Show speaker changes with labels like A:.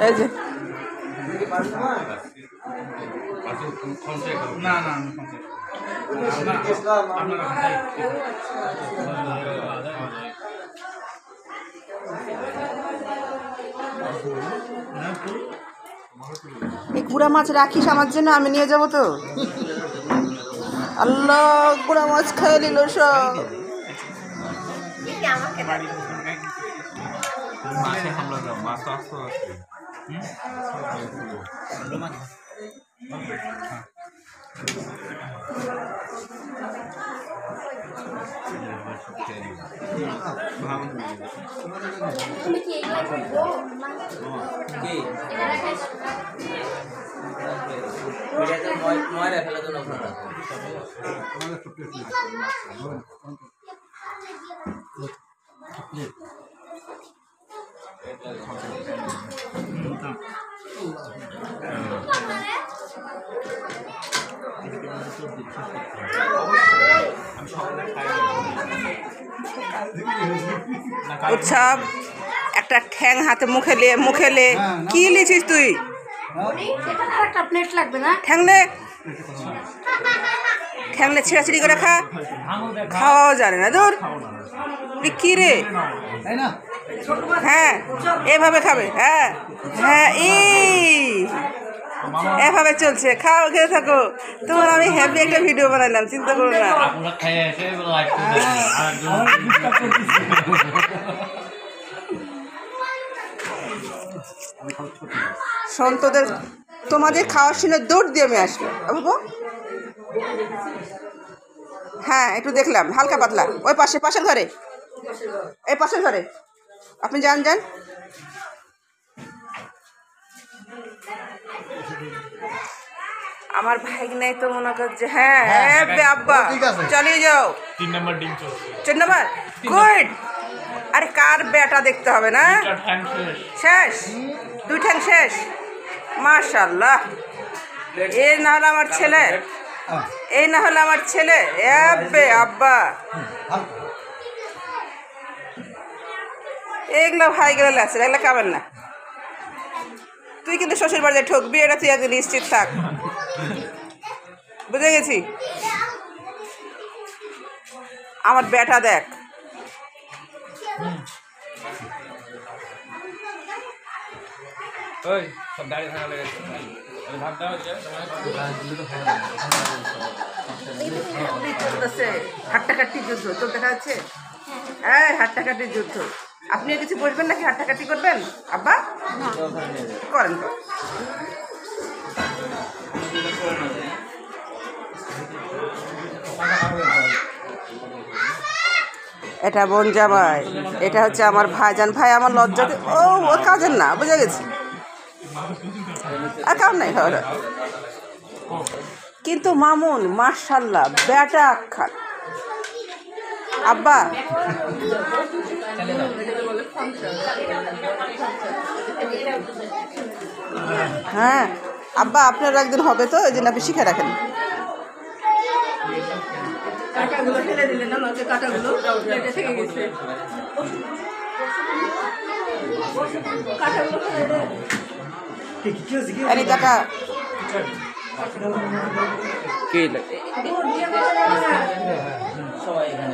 A: এই যে
B: না না
A: এই গুড়া মাছ রাখিস আমার জন্য, আমি নিয়ে যাবো তো। আল্লাহ, গুড়া মাছ খেয়ে নিল সব। উৎসব একটা ঠ্যাং হাতে মুখে লে কি লিছিস তুই? ঠ্যাং নে ছিঁড়াছিড়ি করে খাওয়াও জানে না। দূর কি রে? হ্যাঁ এভাবে খাবে। হ্যাঁ হ্যাঁ এভাবে চলছে, খাও খেয়ে থাকো। তোমার আমি হ্যাপি একটা ভিডিও বানালাম, চিন্তা করো না। সন্তদের তোমাদের খাওয়ার শুনে দৌড় দিয়ে আমি আসলো। হ্যাঁ একটু দেখলাম হালকা পাতলা, ওই পাশের ঘরে, এই পাশের ঘরে। আপনি যান। আমার ভাই নাই তো মনে করছে। হ্যাঁ আব্বা চালিয়ে যাও।
B: 3 নম্বর ডিম
A: চল। 4 নম্বর গুড। আরে কার বেটা দেখতে হবে না? শেষ 2 ঠ্যাং শেষ। মাশাআল্লাহ। এই না হলে আমার ছেলে, আব্বা এগুলো ভাই গেলে লাগছে, এগুলো খাবেন না। তুই কিন্তু শ্বশুর বাড়িতে ঠকবি, এটা তুই একদিন নিশ্চিত থাক। বুঝে গেছি। আমার বেটা দেখ। হাট্টাকাটি যুদ্ধ তোর দেখা যাচ্ছে। হ্যাঁ হাট্টাকাটির যুদ্ধ। আপনিও কিছু বসবেন নাকি? হাট্টাকাটি করবেন আব্বা? করেন তো। এটা বোন জামাই, এটা হচ্ছে আমার ভাইজান। ভাই আমার লজ্জাতে ও কাজের না, বুঝে গেছি। আর কাম নাই খাওয়া। কিন্তু মামুন মাশাআল্লাহ বেটা খান। আব্বা হ্যাঁ আব্বা আপনার একদিন হবে তো, ওই জন্য আপনি শিখে রাখেন। কাটাগুলো ফেলে দিলেন, আমাকে কাটাগুলো প্লেটে থেকে গেছে। কাটাগুলো ফেলে দেন। আরে টাকা কি সবাই এখানে